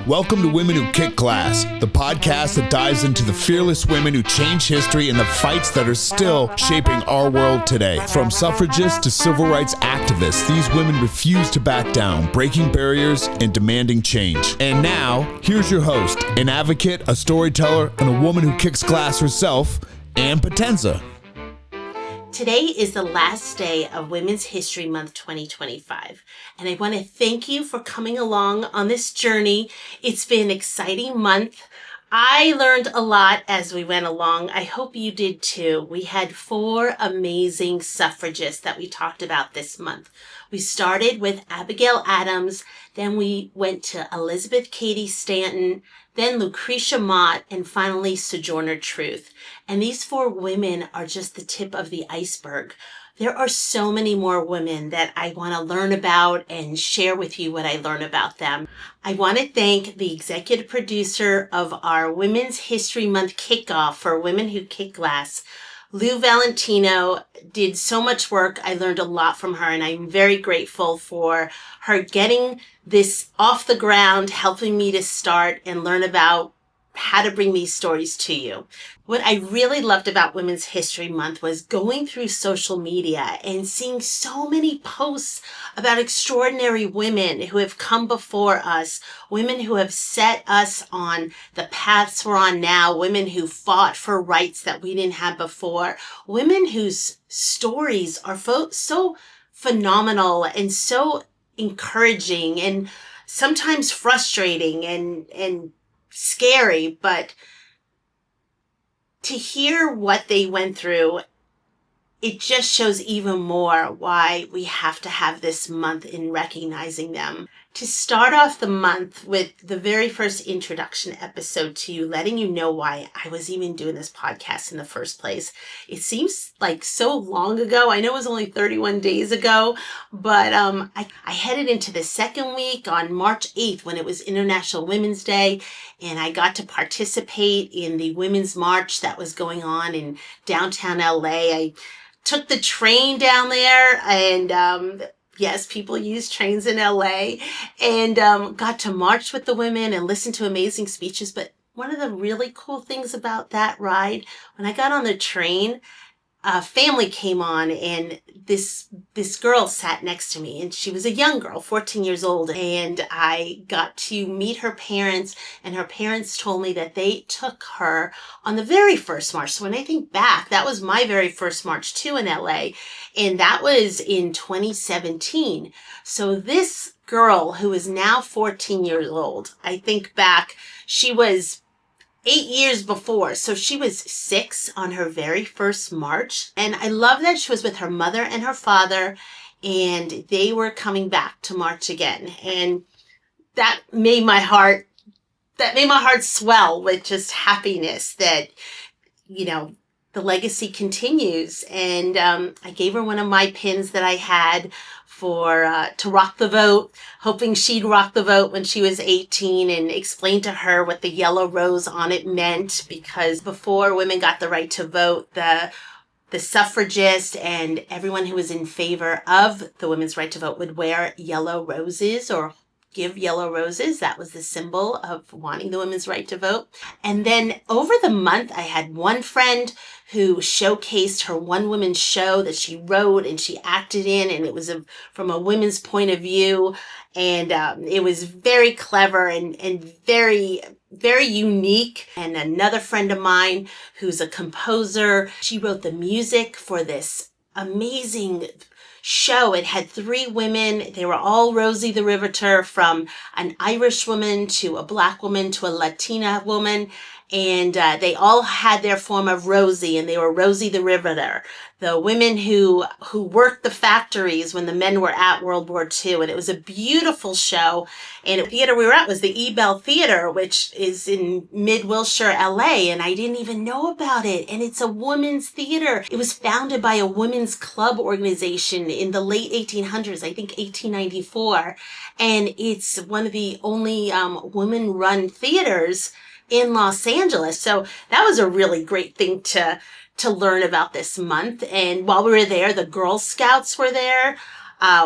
Welcome to Women Who Kick Glass, the podcast that dives into the fearless women who changed history and the fights that are still shaping our world today. From suffragists to civil rights activists, these women refuse to back down, breaking barriers and demanding change. And now, here's your host, an advocate, a storyteller, and a woman who kicks glass herself, Ann Potenza. Today is the last day of Women's History Month 2025, and I want to thank you for coming along on this journey. It's been an exciting month. I learned a lot as we went along. I hope you did too. We had 4 amazing suffragists that we talked about this month. We started with Abigail Adams, then we went to Elizabeth Cady Stanton, then Lucretia Mott, and finally Sojourner Truth. And these 4 women are just the tip of the iceberg. There are so many more women that I want to learn about and share with you what I learn about them. I want to thank the executive producer of our Women's History Month kickoff for Women Who Kick Glass. Lou Valentino did so much work. I learned a lot from her, and I'm very grateful for her getting this off the ground, helping me to start and learn about how to bring these stories to you. What I really loved about Women's History Month was going through social media and seeing so many posts about extraordinary women who have come before us, women who have set us on the paths we're on now, women who fought for rights that we didn't have before, women whose stories are so phenomenal and so encouraging and sometimes frustrating and scary, but to hear what they went through, it just shows even more why we have to have this month in recognizing them. To start off the month with the very first introduction episode to you, letting you know why I was even doing this podcast in the first place. It seems like so long ago. I know it was only 31 days ago, but I headed into the second week on March 8th when it was International Women's Day, and I got to participate in the Women's March that was going on in downtown LA. I took the train down there, and yes, people use trains in LA, and got to march with the women and listen to amazing speeches. But one of the really cool things about that ride, when I got on the train, a family came on, and this girl sat next to me, and she was a young girl, 14 years old, and I got to meet her parents, and her parents told me that they took her on the very first march. So when I think back, that was my very first march too in LA, and that was in 2017. So this girl, who is now 14 years old, I think back, she was 8 years before. So she was 6 on her very first march. And I love that she was with her mother and her father, and they were coming back to march again. And that made my heart swell with just happiness that, you know, the legacy continues. And I gave her one of my pins that I had to rock the vote, hoping she'd rock the vote when she was 18, and explained to her what the yellow rose on it meant, because before women got the right to vote, the suffragists and everyone who was in favor of the women's right to vote would wear yellow roses or give yellow roses. That was the symbol of wanting the women's right to vote. And then over the month, I had one friend who showcased her one woman show that she wrote and she acted in, and it was from a women's point of view. And it was very clever and very, very unique. And another friend of mine who's a composer, she wrote the music for this amazing show. It had 3 women. They were all Rosie the Riveter, from an Irish woman to a Black woman to a Latina woman. And they all had their form of Rosie, and they were Rosie the Riveter, the women who worked the factories when the men were at World War II. And it was a beautiful show. And the theater we were at was the Ebell Theatre, which is in mid-Wilshire, LA. And I didn't even know about it. And it's a women's theater. It was founded by a women's club organization in the late 1800s, I think 1894. And it's one of the only women-run theaters in Los Angeles. So that was a really great thing to learn about this month. And while we were there, the Girl Scouts were there,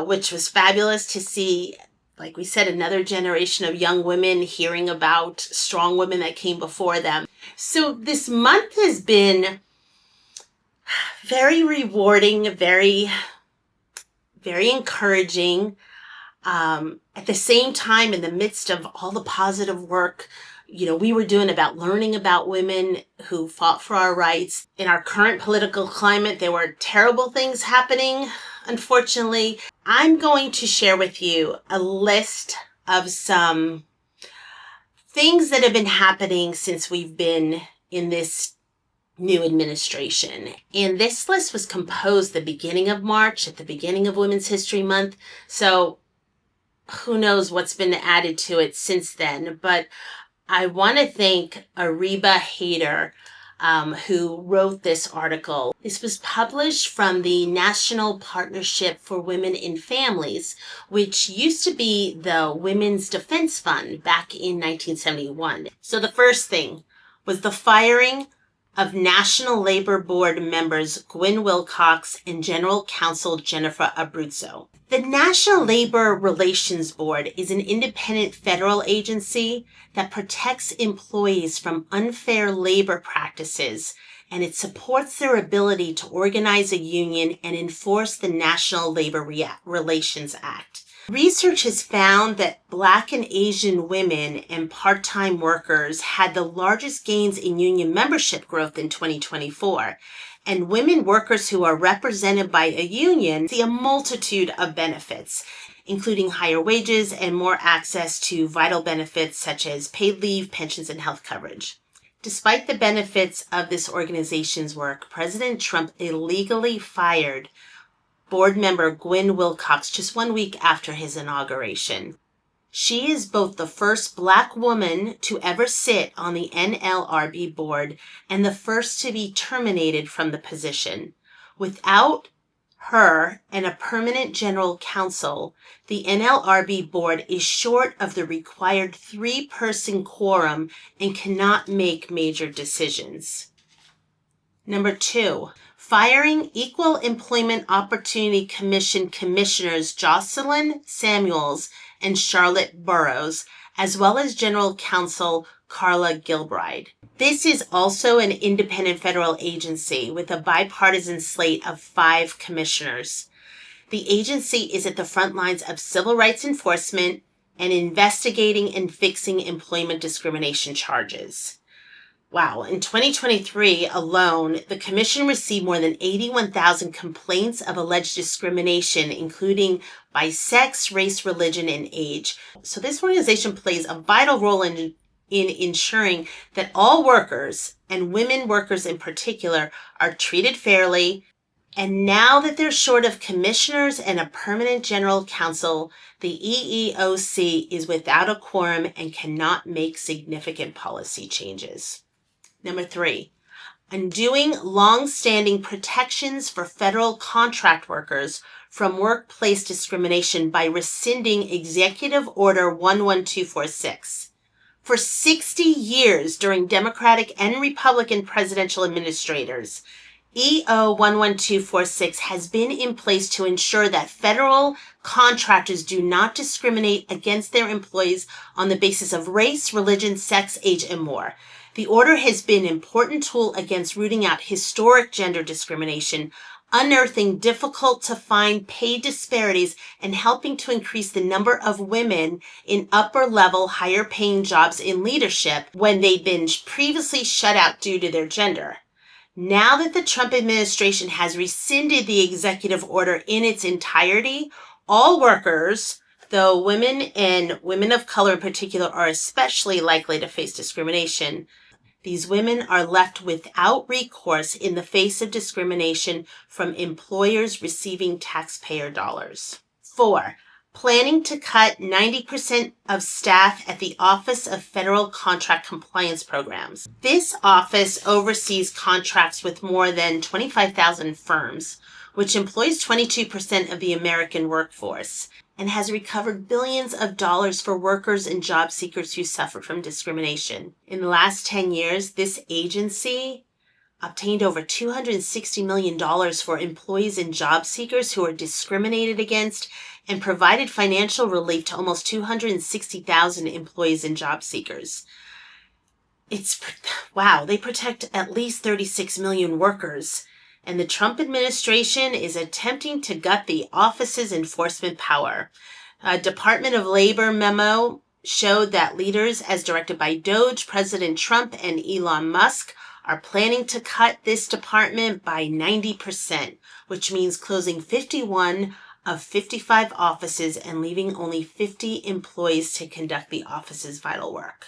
which was fabulous to see like we said, another generation of young women hearing about strong women that came before them. So this month has been very rewarding, very, very encouraging. At the same time, in the midst of all the positive work, we were doing about learning about women who fought for our rights. In our current political climate, there were terrible things happening, unfortunately. I'm going to share with you a list of some things that have been happening since we've been in this new administration. And this list was composed the beginning of March, at the beginning of Women's History Month. So who knows what's been added to it since then. But I want to thank Areeba Haider, who wrote this article. This was published from the National Partnership for Women in Families, which used to be the Women's Defense Fund back in 1971. So the first thing was the firing of National Labor Board members Gwen Wilcox and General Counsel Jennifer Abruzzo. The National Labor Relations Board is an independent federal agency that protects employees from unfair labor practices, and it supports their ability to organize a union and enforce the National Labor Relations Act. Research has found that Black and Asian women and part-time workers had the largest gains in union membership growth in 2024. And women workers who are represented by a union see a multitude of benefits, including higher wages and more access to vital benefits such as paid leave, pensions, and health coverage. Despite the benefits of this organization's work, President Trump illegally fired board member Gwen Wilcox just 1 week after his inauguration. She is both the first Black woman to ever sit on the NLRB board and the first to be terminated from the position. Without her and a permanent general counsel, the NLRB board is short of the required 3-person quorum and cannot make major decisions. Number 2, firing Equal Employment Opportunity Commission commissioners Jocelyn Samuels and Charlotte Burrows, as well as General Counsel Carla Gilbride. This is also an independent federal agency with a bipartisan slate of 5 commissioners. The agency is at the front lines of civil rights enforcement and investigating and fixing employment discrimination charges. Wow, in 2023 alone, the commission received more than 81,000 complaints of alleged discrimination, including by sex, race, religion, and age. So this organization plays a vital role in ensuring that all workers, and women workers in particular, are treated fairly. And now that they're short of commissioners and a permanent general counsel, the EEOC is without a quorum and cannot make significant policy changes. Number 3, undoing long-standing protections for federal contract workers from workplace discrimination by rescinding Executive Order 11246. For 60 years during Democratic and Republican presidential administrators, EO 11246 has been in place to ensure that federal contractors do not discriminate against their employees on the basis of race, religion, sex, age, and more. The order has been an important tool against rooting out historic gender discrimination, unearthing difficult-to-find pay disparities, and helping to increase the number of women in upper-level, higher-paying jobs in leadership when they'd been previously shut out due to their gender. Now that the Trump administration has rescinded the executive order in its entirety, all workers, though women and women of color in particular are especially likely to face discrimination, these women are left without recourse in the face of discrimination from employers receiving taxpayer dollars. 4, planning to cut 90% of staff at the Office of Federal Contract Compliance Programs. This office oversees contracts with more than 25,000 firms, which employs 22% of the American workforce, and has recovered billions of dollars for workers and job seekers who suffer from discrimination. In the last 10 years, this agency obtained over $260 million for employees and job seekers who are discriminated against, and provided financial relief to almost 260,000 employees and job seekers. They protect at least 36 million workers. And the Trump administration is attempting to gut the office's enforcement power. A Department of Labor memo showed that leaders, as directed by DOJ, President Trump, and Elon Musk, are planning to cut this department by 90%, which means closing 51 of 55 offices and leaving only 50 employees to conduct the office's vital work.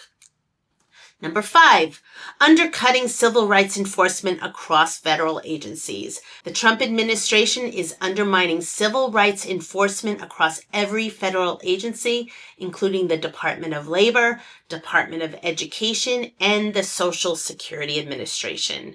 Number 5, undercutting civil rights enforcement across federal agencies. The Trump administration is undermining civil rights enforcement across every federal agency, including the Department of Labor, Department of Education, and the Social Security Administration.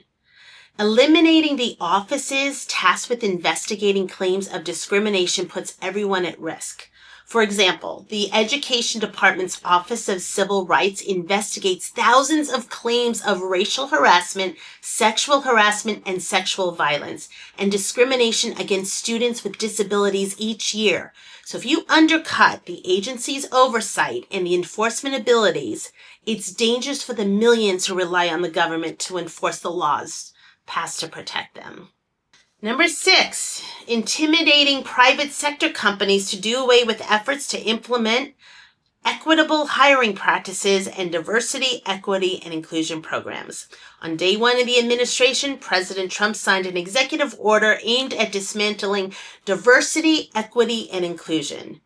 Eliminating the offices tasked with investigating claims of discrimination puts everyone at risk. For example, the Education Department's Office of Civil Rights investigates thousands of claims of racial harassment, sexual harassment, and sexual violence, and discrimination against students with disabilities each year. So if you undercut the agency's oversight and the enforcement abilities, it's dangerous for the millions who rely on the government to enforce the laws passed to protect them. Number 6, intimidating private sector companies to do away with efforts to implement equitable hiring practices and diversity, equity, and inclusion programs. On day 1 of the administration, President Trump signed an executive order aimed at dismantling diversity, equity, and inclusion.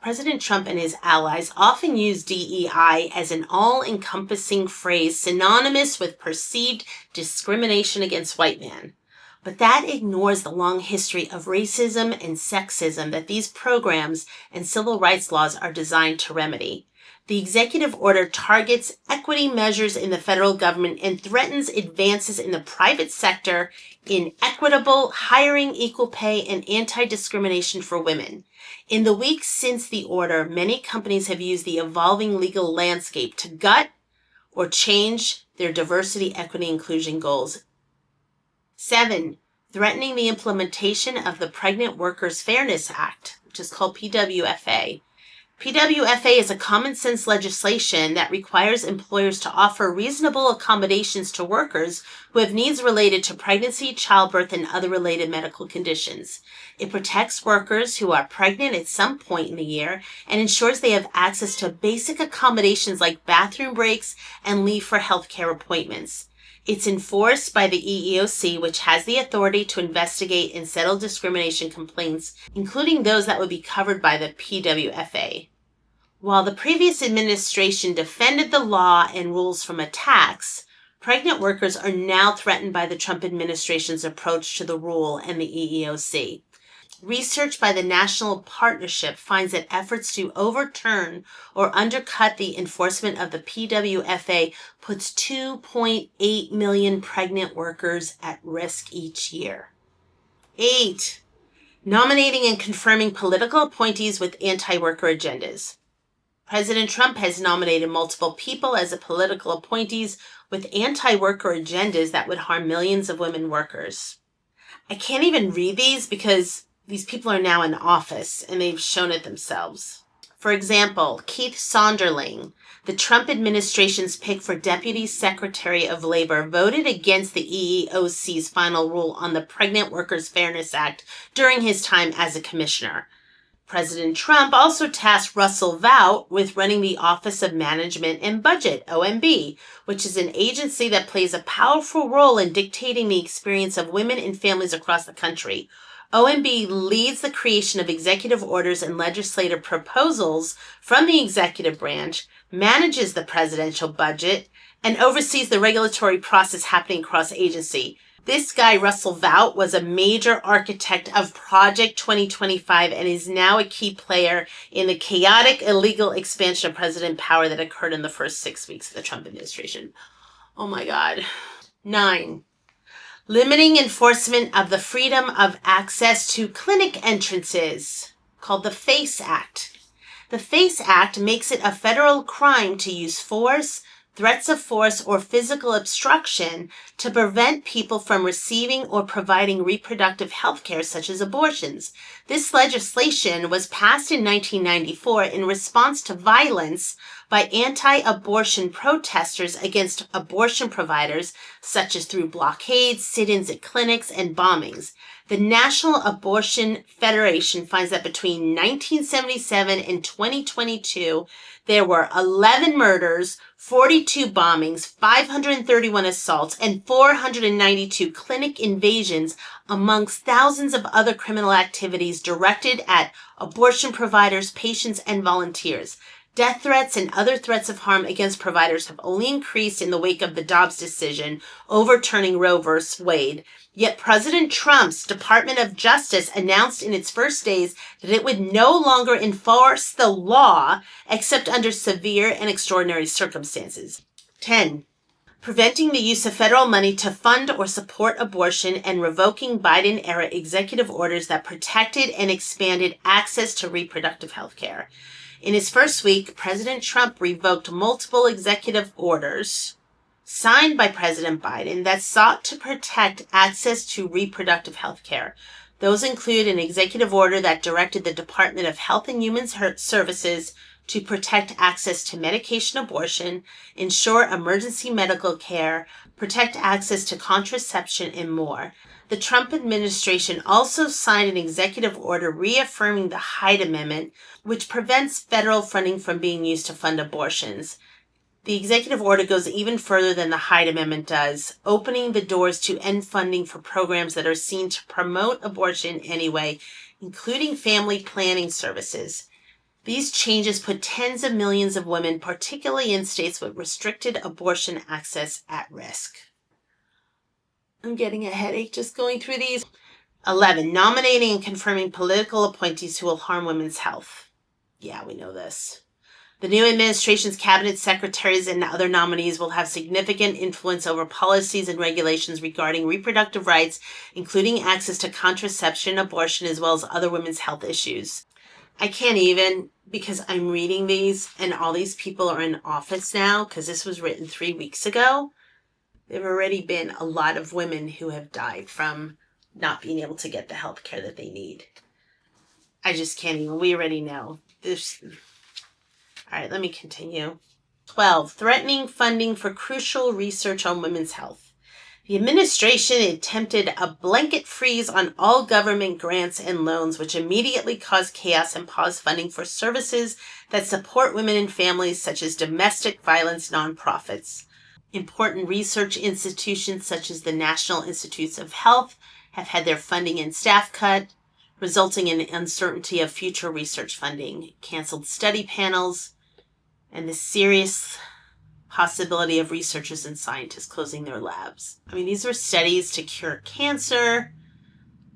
President Trump and his allies often use DEI as an all-encompassing phrase synonymous with perceived discrimination against white men. But that ignores the long history of racism and sexism that these programs and civil rights laws are designed to remedy. The executive order targets equity measures in the federal government and threatens advances in the private sector in equitable hiring, equal pay, and anti-discrimination for women. In the weeks since the order, many companies have used the evolving legal landscape to gut or change their diversity, equity, inclusion goals. 7, threatening the implementation of the Pregnant Workers Fairness Act, which is called PWFA. PWFA is a common sense legislation that requires employers to offer reasonable accommodations to workers who have needs related to pregnancy, childbirth, and other related medical conditions. It protects workers who are pregnant at some point in the year and ensures they have access to basic accommodations like bathroom breaks and leave for healthcare appointments. It's enforced by the EEOC, which has the authority to investigate and settle discrimination complaints, including those that would be covered by the PWFA. While the previous administration defended the law and rules from attacks, pregnant workers are now threatened by the Trump administration's approach to the rule and the EEOC. Research by the National Partnership finds that efforts to overturn or undercut the enforcement of the PWFA puts 2.8 million pregnant workers at risk each year. 8, nominating and confirming political appointees with anti-worker agendas. President Trump has nominated multiple people as political appointees with anti-worker agendas that would harm millions of women workers. I can't even read these because these people are now in office and they've shown it themselves. For example, Keith Sonderling, the Trump administration's pick for Deputy Secretary of Labor, voted against the EEOC's final rule on the Pregnant Workers Fairness Act during his time as a commissioner. President Trump also tasked Russell Vought with running the Office of Management and Budget, OMB, which is an agency that plays a powerful role in dictating the experience of women and families across the country. OMB leads the creation of executive orders and legislative proposals from the executive branch, manages the presidential budget, and oversees the regulatory process happening across agency. This guy, Russell Vought, was a major architect of Project 2025 and is now a key player in the chaotic, illegal expansion of president power that occurred in the first 6 weeks of the Trump administration. Oh my God. 9, limiting enforcement of the freedom of access to clinic entrances, called the FACE Act. The FACE Act makes it a federal crime to use force, threats of force, or physical obstruction to prevent people from receiving or providing reproductive health care, such as abortions. This legislation was passed in 1994 in response to violence by anti-abortion protesters against abortion providers, such as through blockades, sit-ins at clinics, and bombings. The National Abortion Federation finds that between 1977 and 2022, there were 11 murders, 42 bombings, 531 assaults, and 492 clinic invasions, amongst thousands of other criminal activities directed at abortion providers, patients, and volunteers. Death threats and other threats of harm against providers have only increased in the wake of the Dobbs decision overturning Roe v. Wade. Yet President Trump's Department of Justice announced in its first days that it would no longer enforce the law except under severe and extraordinary circumstances. 10. Preventing the use of federal money to fund or support abortion and revoking Biden-era executive orders that protected and expanded access to reproductive health care. In his first week, President Trump revoked multiple executive orders signed by President Biden that sought to protect access to reproductive health care. Those include an executive order that directed the Department of Health and Human Services to protect access to medication abortion, ensure emergency medical care, protect access to contraception, and more. The Trump administration also signed an executive order reaffirming the Hyde Amendment, which prevents federal funding from being used to fund abortions. The executive order goes even further than the Hyde Amendment does, opening the doors to end funding for programs that are seen to promote abortion anyway, including family planning services. These changes put tens of millions of women, particularly in states with restricted abortion access, at risk. I'm getting a headache just going through these. 11. Nominating and confirming political appointees who will harm women's health. Yeah, we know this. The new administration's cabinet secretaries and other nominees will have significant influence over policies and regulations regarding reproductive rights, including access to contraception, abortion, as well as other women's health issues. I can't even, because I'm reading these and all these people are in office now, because this was written 3 weeks ago. There have already been a lot of women who have died from not being able to get the health care that they need. I just can't even. We already know. All right, let me continue. 12. Threatening funding for crucial research on women's health. The administration attempted a blanket freeze on all government grants and loans, which immediately caused chaos and paused funding for services that support women and families, such as domestic violence nonprofits. Important research institutions, such as the National Institutes of Health, have had their funding and staff cut, resulting in uncertainty of future research funding, canceled study panels, and the serious possibility of researchers and scientists closing their labs. I mean, these were studies to cure cancer,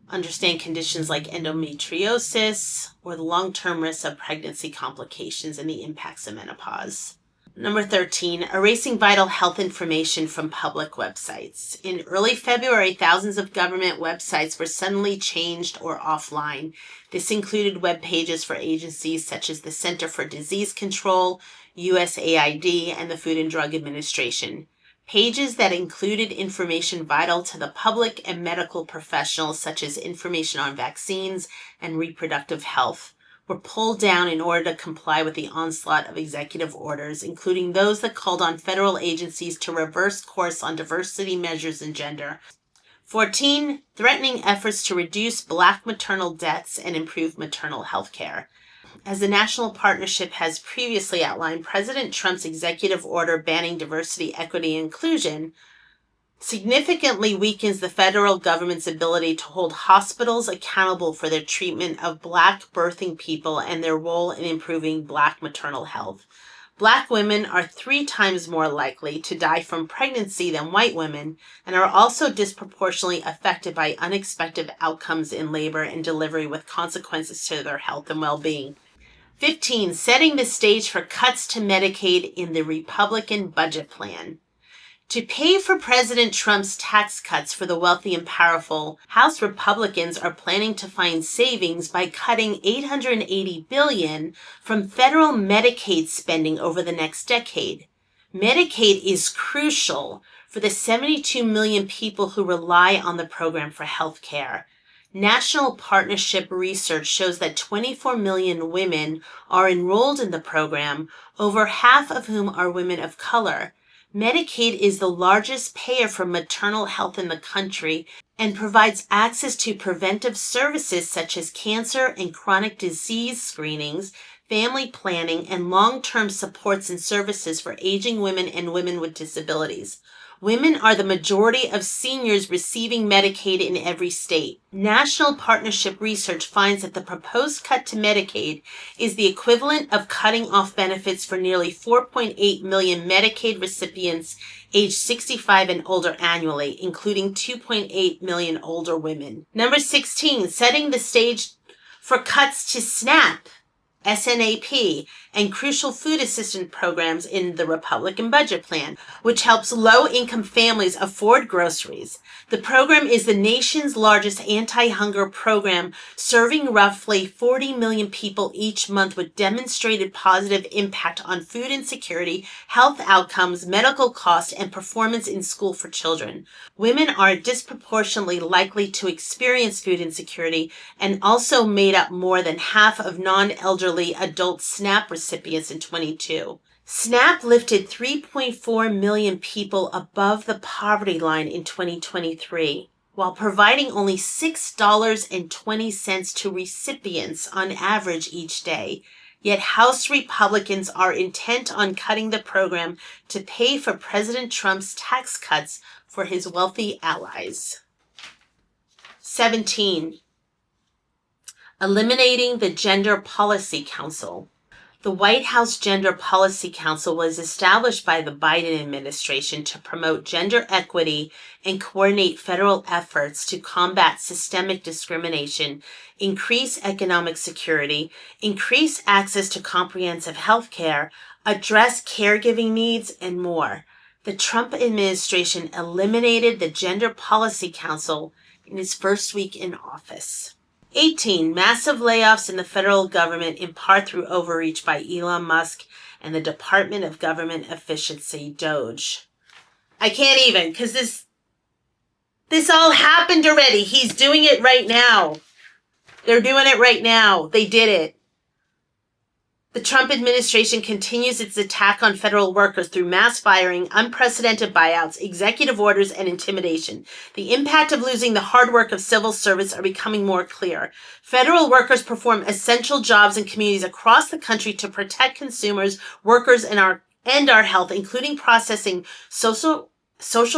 understand conditions like endometriosis, or the long-term risks of pregnancy complications and the impacts of menopause. Number 13, erasing vital health information from public websites. In early February, thousands of government websites were suddenly changed or offline. This included web pages for agencies such as the Center for Disease Control, USAID, and the Food and Drug Administration. Pages that included information vital to the public and medical professionals, such as information on vaccines and reproductive health, were pulled down in order to comply with the onslaught of executive orders, including those that called on federal agencies to reverse course on diversity measures and gender. 14. Threatening efforts to reduce Black maternal deaths and improve maternal health care. As the National Partnership has previously outlined, President Trump's executive order banning diversity, equity, and inclusion significantly weakens the federal government's ability to hold hospitals accountable for their treatment of Black birthing people and their role in improving Black maternal health. Black women are 3 times more likely to die from pregnancy than white women, and are also disproportionately affected by unexpected outcomes in labor and delivery with consequences to their health and well-being. 15. Setting the stage for cuts to Medicaid in the Republican budget plan. To pay for President Trump's tax cuts for the wealthy and powerful, House Republicans are planning to find savings by cutting $880 billion from federal Medicaid spending over the next decade. Medicaid is crucial for the 72 million people who rely on the program for health care. National partnership research shows that 24 million women are enrolled in the program, over half of whom are women of color. Medicaid is the largest payer for maternal health in the country and provides access to preventive services such as cancer and chronic disease screenings, family planning, and long-term supports and services for aging women and women with disabilities. Women are the majority of seniors receiving Medicaid in every state. National partnership research finds that the proposed cut to Medicaid is the equivalent of cutting off benefits for nearly 4.8 million Medicaid recipients aged 65 and older annually, including 2.8 million older women. Number 16, setting the stage for cuts to SNAP, SNAP, and crucial food assistance programs in the Republican budget plan, which helps low-income families afford groceries. The program is the nation's largest anti-hunger program, serving roughly 40 million people each month with demonstrated positive impact on food insecurity, health outcomes, medical costs, and performance in school for children. Women are disproportionately likely to experience food insecurity and also made up more than half of non-elderly adult SNAP recipients in 22. SNAP lifted 3.4 million people above the poverty line in 2023, while providing only $6.20 to recipients on average each day. Yet House Republicans are intent on cutting the program to pay for President Trump's tax cuts for his wealthy allies. 17. Eliminating the Gender Policy Council. The White House Gender Policy Council was established by the Biden administration to promote gender equity and coordinate federal efforts to combat systemic discrimination, increase economic security, increase access to comprehensive health care, address caregiving needs, and more. The Trump administration eliminated the Gender Policy Council in his first week in office. 18. Massive layoffs in the federal government, in part through overreach by Elon Musk and the Department of Government Efficiency, DOGE. I can't even, because this all happened already. He's doing it right now. They're doing it right now. They did it. The Trump administration continues its attack on federal workers through mass firing, unprecedented buyouts, executive orders, and intimidation. The impact of losing the hard work of civil service are becoming more clear. Federal workers perform essential jobs in communities across the country to protect consumers, workers, and our health, including processing social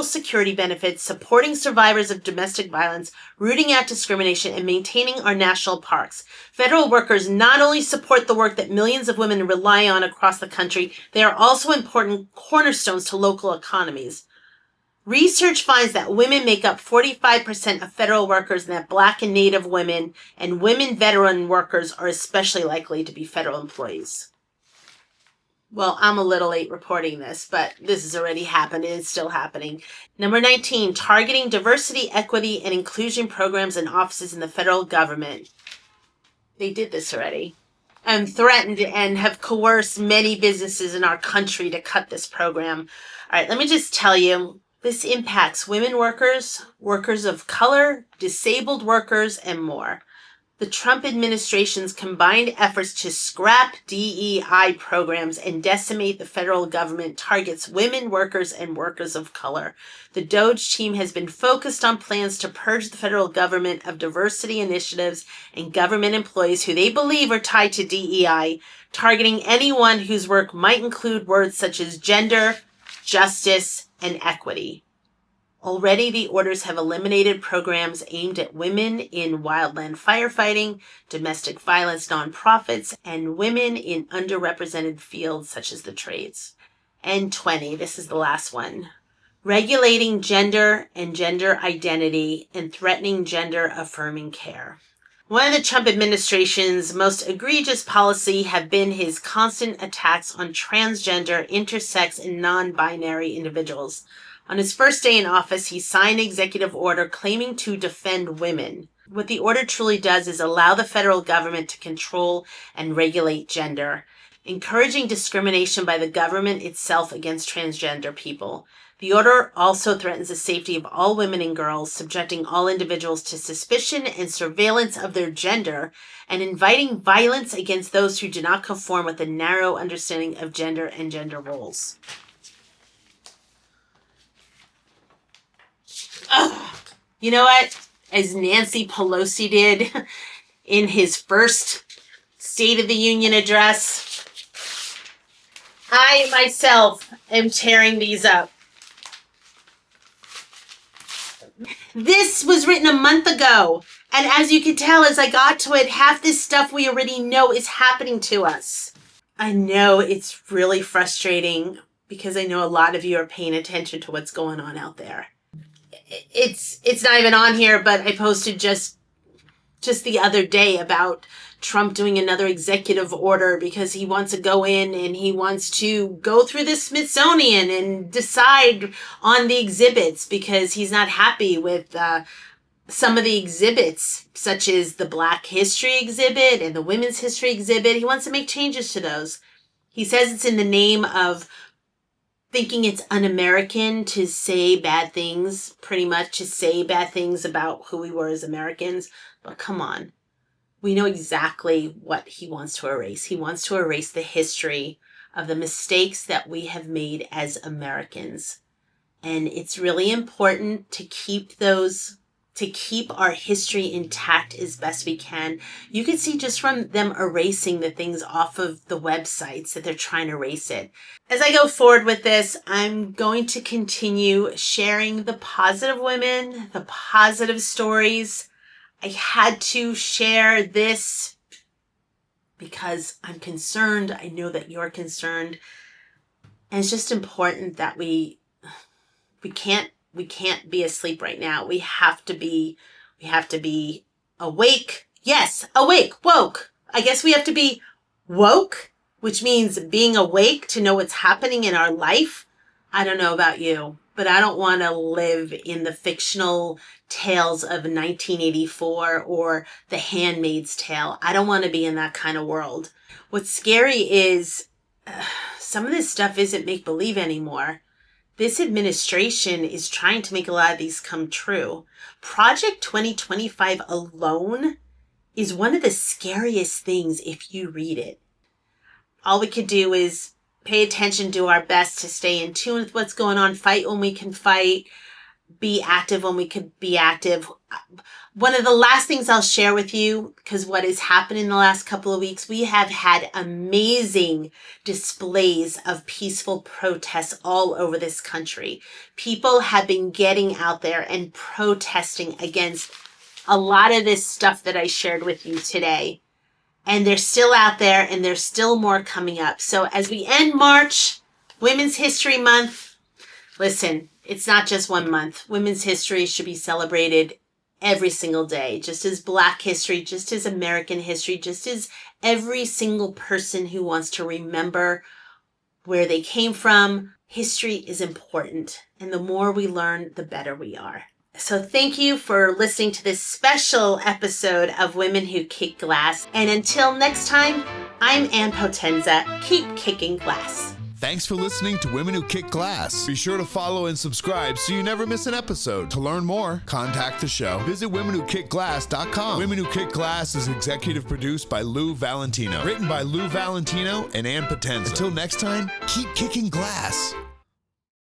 security benefits, supporting survivors of domestic violence, rooting out discrimination, and maintaining our national parks. Federal workers not only support the work that millions of women rely on across the country, they are also important cornerstones to local economies. Research finds that women make up 45% of federal workers and that Black and Native women and women veteran workers are especially likely to be federal employees. Well, I'm a little late reporting this, but this has already happened and it's still happening. Number 19, targeting diversity, equity, and inclusion programs and offices in the federal government. They did this already. And threatened and have coerced many businesses in our country to cut this program. All right, let me just tell you, this impacts women workers, workers of color, disabled workers, and more. The Trump administration's combined efforts to scrap DEI programs and decimate the federal government targets women workers and workers of color. The DOGE team has been focused on plans to purge the federal government of diversity initiatives and government employees who they believe are tied to DEI, targeting anyone whose work might include words such as gender, justice, and equity. Already, the orders have eliminated programs aimed at women in wildland firefighting, domestic violence nonprofits, and women in underrepresented fields such as the trades. And 20, this is the last one. Regulating gender and gender identity and threatening gender-affirming care. One of the Trump administration's most egregious policy have been his constant attacks on transgender, intersex, and non-binary individuals. On his first day in office, he signed an executive order claiming to defend women. What the order truly does is allow the federal government to control and regulate gender. encouraging discrimination by the government itself against transgender people. The order also threatens the safety of all women and girls, subjecting all individuals to suspicion and surveillance of their gender, and inviting violence against those who do not conform with a narrow understanding of gender and gender roles. Ugh. You know what? As Nancy Pelosi did in his first State of the Union address, I myself am tearing these up. This was written a month ago. And as you can tell, as I got to it, half this stuff we already know is happening to us. I know it's really frustrating because I know a lot of you are paying attention to what's going on out there. It's not even on here, but I posted just the other day about Trump doing another executive order because he wants to go in and he wants to go through the Smithsonian and decide on the exhibits because he's not happy with some of the exhibits, such as the Black History exhibit and the Women's History exhibit. He wants to make changes to those. He says it's in the name of thinking it's un-American to say bad things, pretty much to say bad things about who we were as Americans. But come on. We know exactly what he wants to erase. He wants to erase the history of the mistakes that we have made as Americans. And it's really important to keep our history intact as best we can. You can see just from them erasing the things off of the websites that they're trying to erase it. As I go forward with this, I'm going to continue sharing the positive women, the positive stories. I had to share this because I'm concerned. I know that you're concerned. And it's just important that we can't be asleep right now. We have to be awake. Yes, awake, woke. I guess we have to be woke, which means being awake to know what's happening in our life. I don't know about you, but I don't want to live in the fictional tales of 1984 or The Handmaid's Tale. I don't want to be in that kind of world. What's scary is some of this stuff isn't make-believe anymore. This administration is trying to make a lot of these come true. Project 2025 alone is one of the scariest things if you read it. All we could do is pay attention, do our best to stay in tune with what's going on, fight when we can fight, be active when we could be active. One of the last things I'll share with you, because what has happened in the last couple of weeks, we have had amazing displays of peaceful protests all over this country. People have been getting out there and protesting against a lot of this stuff that I shared with you today. And they're still out there, and there's still more coming up. So as we end March, Women's History Month, listen, it's not just 1 month. Women's history should be celebrated every single day, just as Black history, just as American history, just as every single person who wants to remember where they came from. History is important, and the more we learn, the better we are. So thank you for listening to this special episode of Women Who Kick Glass. And until next time, I'm Ann Potenza. Keep kicking glass. Thanks for listening to Women Who Kick Glass. Be sure to follow and subscribe so you never miss an episode. To learn more, contact the show. Visit womenwhokickglass.com. Women Who Kick Glass is executive produced by Lou Valentino. Written by Lou Valentino and Ann Potenza. Until next time, keep kicking glass.